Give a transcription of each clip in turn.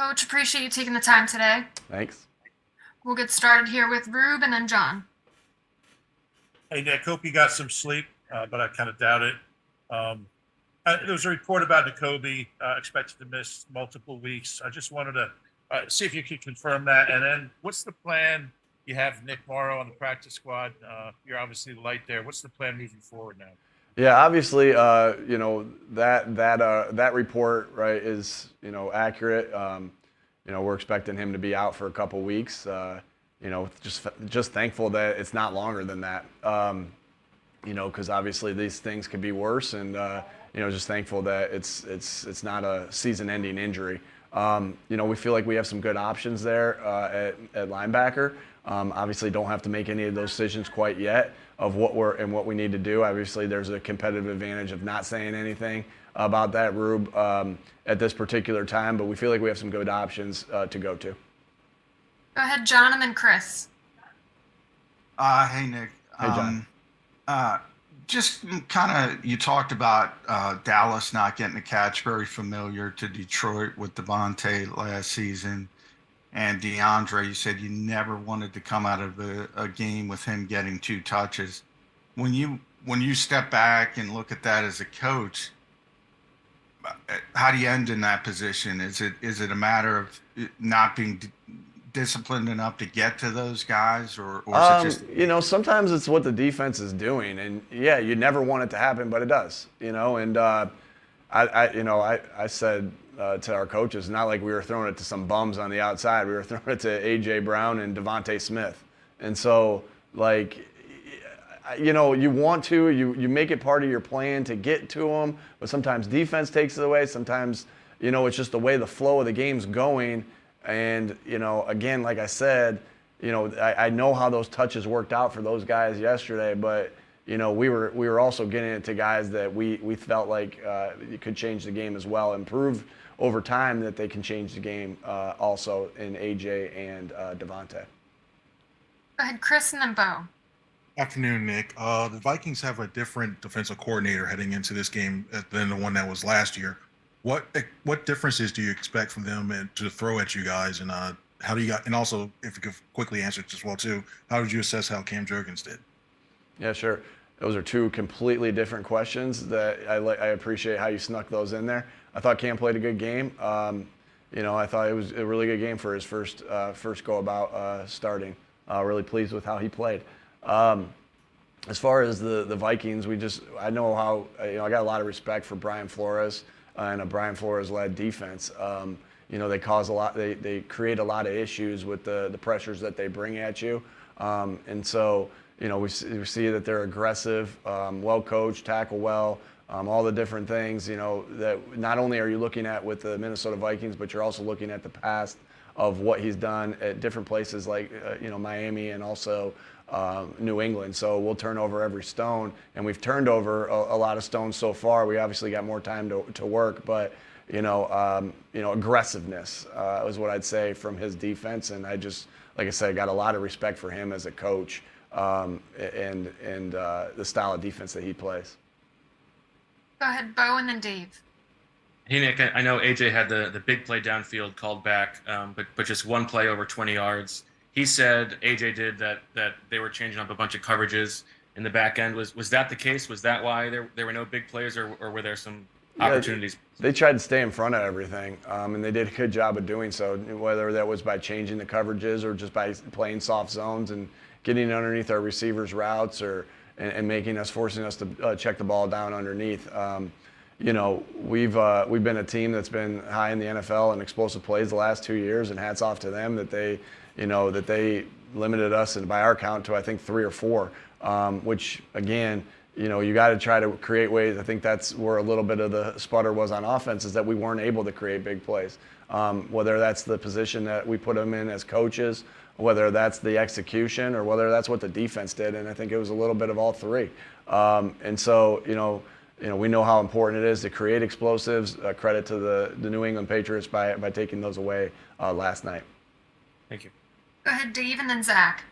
Coach, appreciate you taking the time today. Thanks. We'll get started here with Rube and then John. Hey, Nick, hope you got some sleep, but I kind of doubt it. Um, there was a report about Nakobe expected to miss multiple weeks. I just wanted to see if you could confirm that. And then what's the plan? You have Nick Morrow on the practice squad. You're obviously the light there. What's the plan moving forward now? Yeah, obviously, that report, right, is accurate. We're expecting him to be out for a couple weeks. Just thankful that it's not longer than that. Because obviously these things could be worse, and just thankful that it's not a season-ending injury. We feel like we have some good options there at linebacker. Obviously, don't have to make any of those decisions quite yet of what we need to do. Obviously, there's a competitive advantage of not saying anything about that, Rube, at this particular time. But we feel like we have some good options to go to. Go ahead, John, and then Chris. Hey, Nick. Hey, John. Just kind of, you talked about Dallas not getting the catch, very familiar to Detroit with Devontae last season. And DeAndre, you said you never wanted to come out of a game with him getting 2 touches. When you step back and look at that as a coach, how do you end in that position? Is it a matter of not being disciplined enough to get to those guys, or is it just sometimes it's what the defense is doing, and yeah, you never want it to happen, but it does. And I said to our coaches, not like we were throwing it to some bums on the outside. We were throwing it to A.J. Brown and Devontae Smith. And so, you want to, you make it part of your plan to get to them, but sometimes defense takes it away. Sometimes, it's just the way the flow of the game's going. And, again, like I said, I know how those touches worked out for those guys yesterday, but we were also getting it to guys that we felt like could change the game as well, improve over time, that they can change the game also in AJ and Devontae. Go ahead, Chris, and then Bo. Afternoon, Nick. The Vikings have a different defensive coordinator heading into this game than the one that was last year. What differences do you expect from them and to throw at you guys, and how do you got? And also, if you could quickly answer it as well too, how did you assess how Cam Jurgens did? Yeah, sure. Those are 2 completely different questions that I appreciate how you snuck those in there. I thought Cam played a good game. I thought it was a really good game for his first go about starting. Really pleased with how he played. As far as the Vikings, I know how I got a lot of respect for Brian Flores and a Brian Flores-led defense. They cause a lot. They create a lot of issues with the pressures that they bring at you, and so. We see that they're aggressive, well coached, tackle well, all the different things, that not only are you looking at with the Minnesota Vikings, but you're also looking at the past of what he's done at different places like, Miami and also New England. So we'll turn over every stone, and we've turned over a lot of stones so far. We obviously got more time to work, but, aggressiveness is what I'd say from his defense. And like I said, got a lot of respect for him as a coach. And the style of defense that he plays. Go ahead, Bo, and then Dave. Hey, Nick, I know AJ had the big play downfield called back, but just one play over 20 yards. He said AJ did that they were changing up a bunch of coverages in the back end. Was that the case? Was that why there were no big plays, or were there some opportunities? They tried to stay in front of everything, and they did a good job of doing so, whether that was by changing the coverages or just by playing soft zones and getting underneath our receivers' routes and forcing us to check the ball down underneath. We've been a team that's been high in the NFL in explosive plays the last 2 years, and hats off to them that they limited us, and by our count, to I think 3 or 4, which again, you got to try to create ways. I think that's where a little bit of the sputter was on offense, is that we weren't able to create big plays. Whether that's the position that we put them in as coaches, whether that's the execution, or whether that's what the defense did, and I think it was a little bit of all 3. And so, we know how important it is to create explosives. Credit to the New England Patriots by taking those away last night. Thank you. Go ahead, Dave, and then Zach.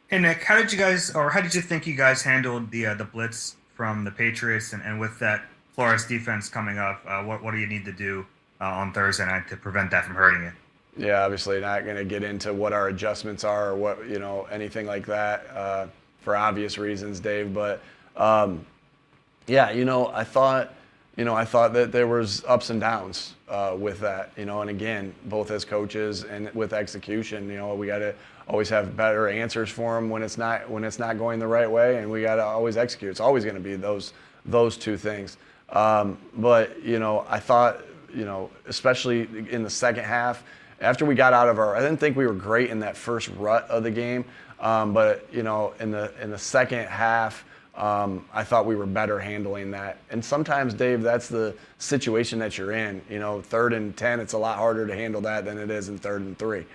Hey, Nick, how did you think you guys handled the blitz from the Patriots, and with that Flores defense coming up, what do you need to do on Thursday night to prevent that from hurting you? Yeah, obviously not going to get into what our adjustments are or what, anything like that for obvious reasons, Dave. But yeah, I thought that there was ups and downs with that, and again, both as coaches and with execution, we got to always have better answers for them when it's not going the right way, and we got to always execute. It's always going to be those two things. But I thought, especially in the second half, after we got out of I didn't think we were great in that first rut of the game, but in the second half. I thought we were better handling that. And sometimes, Dave, that's the situation that you're in. 3rd and 10, it's a lot harder to handle that than it is in 3rd and 3.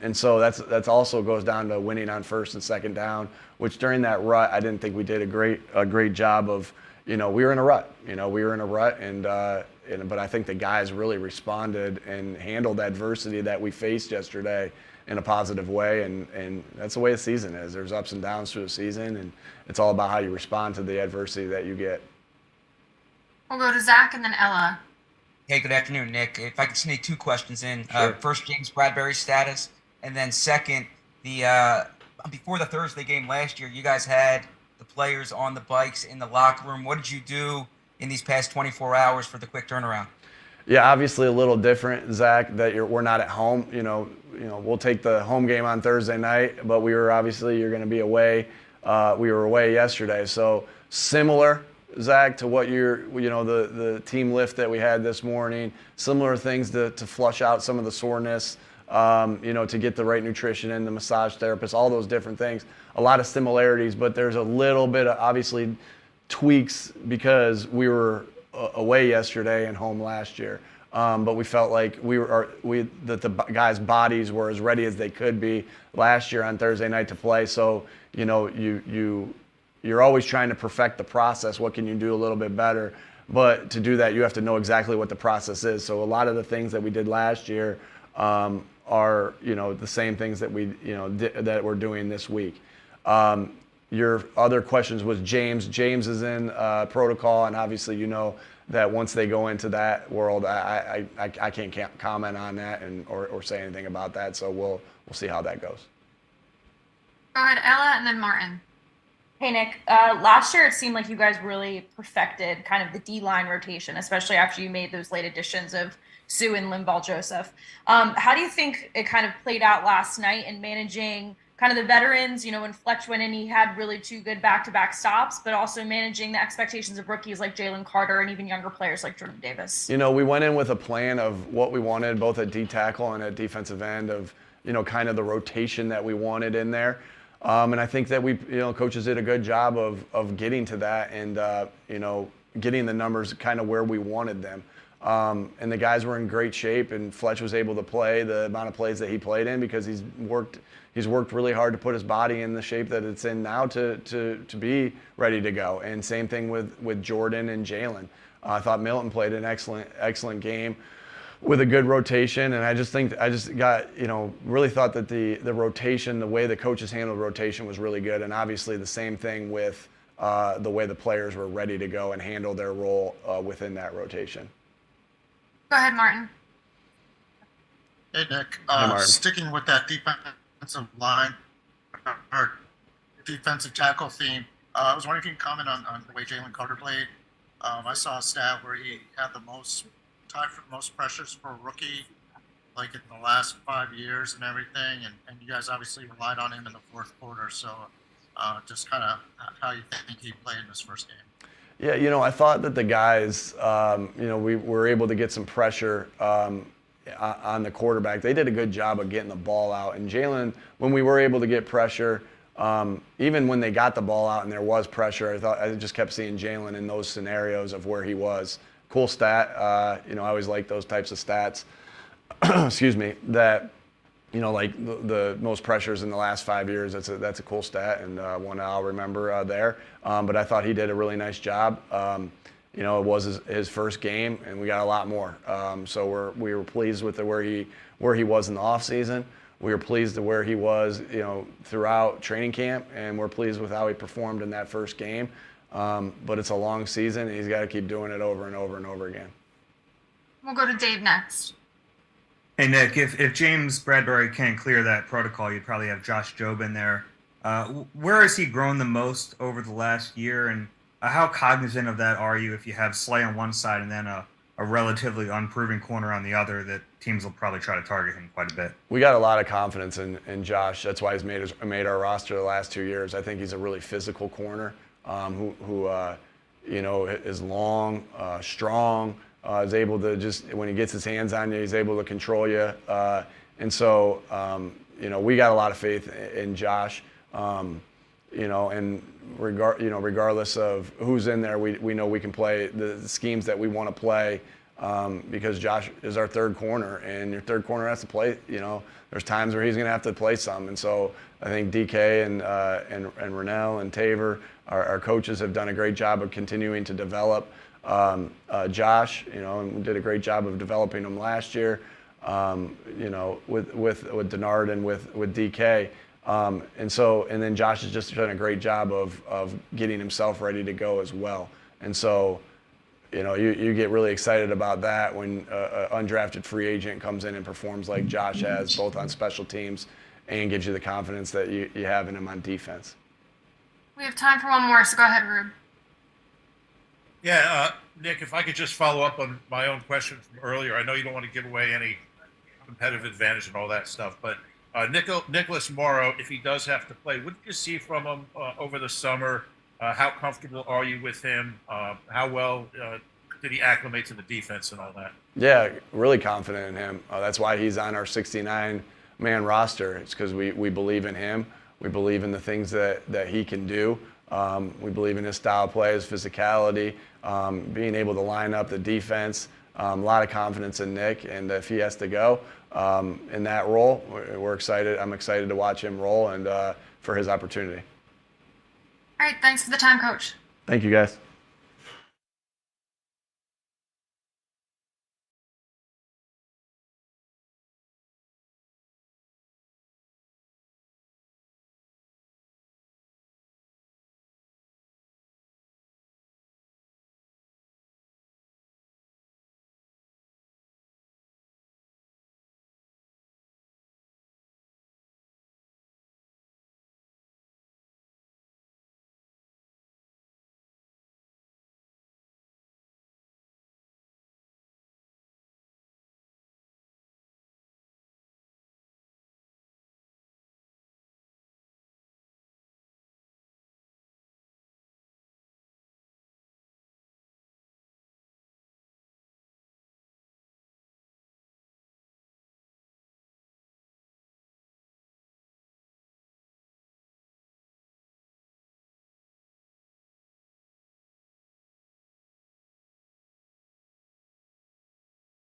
And so that's also goes down to winning on 1st and 2nd down, which during that rut, I didn't think we did a great job of, we were in a rut. We were in a rut, but I think the guys really responded and handled adversity that we faced yesterday in a positive way, and that's the way the season is. There's ups and downs through the season, and it's all about how you respond to the adversity that you get. We'll go to Zach and then Ella. Hey, good afternoon, Nick. If I could sneak 2 questions in. Sure. First, James Bradbury's status, and then second, before the Thursday game last year, you guys had the players on the bikes in the locker room. What did you do in these past 24 hours for the quick turnaround? Yeah, obviously a little different, Zach, that we're not at home. We'll take the home game on Thursday night, but you're going to be away. We were away yesterday. So similar, Zach, to what the team lift that we had this morning, similar things to flush out some of the soreness, to get the right nutrition in, the massage therapist, all those different things. A lot of similarities, but there's a little bit of obviously tweaks because we were away yesterday and home last year. But we felt like that the guys' bodies were as ready as they could be last year on Thursday night to play. So, you're always trying to perfect the process. What can you do a little bit better? But to do that, you have to know exactly what the process is. So a lot of the things that we did last year are, the same things that that we're doing this week. Your other questions was James. James is in protocol, and obviously that once they go into that world, I can't comment on that or say anything about that. So we'll see how that goes. Go ahead, Ella, and then Martin. Hey, Nick. Last year, it seemed like you guys really perfected kind of the D-line rotation, especially after you made those late additions of Sue and Linval Joseph. How do you think it kind of played out last night in managing kind of the veterans, when Fletch went in, he had really 2 good back-to-back stops, but also managing the expectations of rookies like Jalen Carter and even younger players like Jordan Davis? We went in with a plan of what we wanted, both at D-tackle and at defensive end, of, kind of the rotation that we wanted in there. And I think that coaches did a good job of getting to that and, getting the numbers kind of where we wanted them. And the guys were in great shape, and Fletch was able to play the amount of plays that he played in because he's worked really hard to put his body in the shape that it's in now to be ready to go. And same thing with Jordan and Jalen. I thought Milton played an excellent game with a good rotation, and I just got, really thought that the rotation, the way the coaches handled rotation was really good, and obviously the same thing with the way the players were ready to go and handle their role within that rotation. Go ahead, Martin. Hey, Nick. Hey, Martin. Sticking with that defensive line or defensive tackle theme, I was wondering if you can comment on the way Jalen Carter played. I saw a stat where he had the most pressures for a rookie, like in the last 5 years and everything, and you guys obviously relied on him in the 4th quarter. So just kind of how you think he played in his first game. Yeah, I thought that the guys, we were able to get some pressure on the quarterback. They did a good job of getting the ball out. And Jalen, when we were able to get pressure, even when they got the ball out and there was pressure, I just kept seeing Jalen in those scenarios of where he was. Cool stat. I always like those types of stats. Excuse me. That, like the most pressures in the last 5 years. That's a cool stat and one I'll remember there. But I thought he did a really nice job. It was his first game, and we got a lot more. So we were pleased with where he was in the off season. We were pleased with where he was, throughout training camp, and we're pleased with how he performed in that first game. But it's a long season, and he's got to keep doing it over and over and over again. We'll go to Dave next. Hey Nick, if James Bradbury can't clear that protocol, you'd probably have Josh Jobe in there. Where has he grown the most over the last year, and how cognizant of that are you if you have Slay on one side and then a relatively unproven corner on the other that teams will probably try to target him quite a bit? We got a lot of confidence in Josh. That's why he's made our roster the last 2 years. I think he's a really physical corner who is long, strong, is able to just, when he gets his hands on you, he's able to control you. And so, we got a lot of faith in Josh. And regardless of who's in there, we know we can play the schemes that we want to play because Josh is our third corner, and your third corner has to play. There's times where he's going to have to play some, and so I think DK and Rennell and Taver, our coaches, have done a great job of continuing to develop Josh. And we did a great job of developing him last year. With Denard and with DK. And then Josh has just done a great job of getting himself ready to go as well. And so, you get really excited about that when an undrafted free agent comes in and performs like Josh has, both on special teams and gives you the confidence that you have in him on defense. We have time for one more, so go ahead, Rube. Yeah, Nick, if I could just follow up on my own question from earlier. I know you don't want to give away any competitive advantage and all that stuff, but Nicholas Morrow, if he does have to play, what did you see from him over the summer? How comfortable are you with him? How well did he acclimate to the defense and all that? Yeah, really confident in him. That's why he's on our 69-man roster. It's because we believe in him. We believe in the things that he can do. We believe in his style of play, his physicality, being able to line up the defense. A lot of confidence in Nick, and if he has to go in that role, we're excited. I'm excited to watch him roll and for his opportunity. All right, thanks for the time, Coach. Thank you, guys.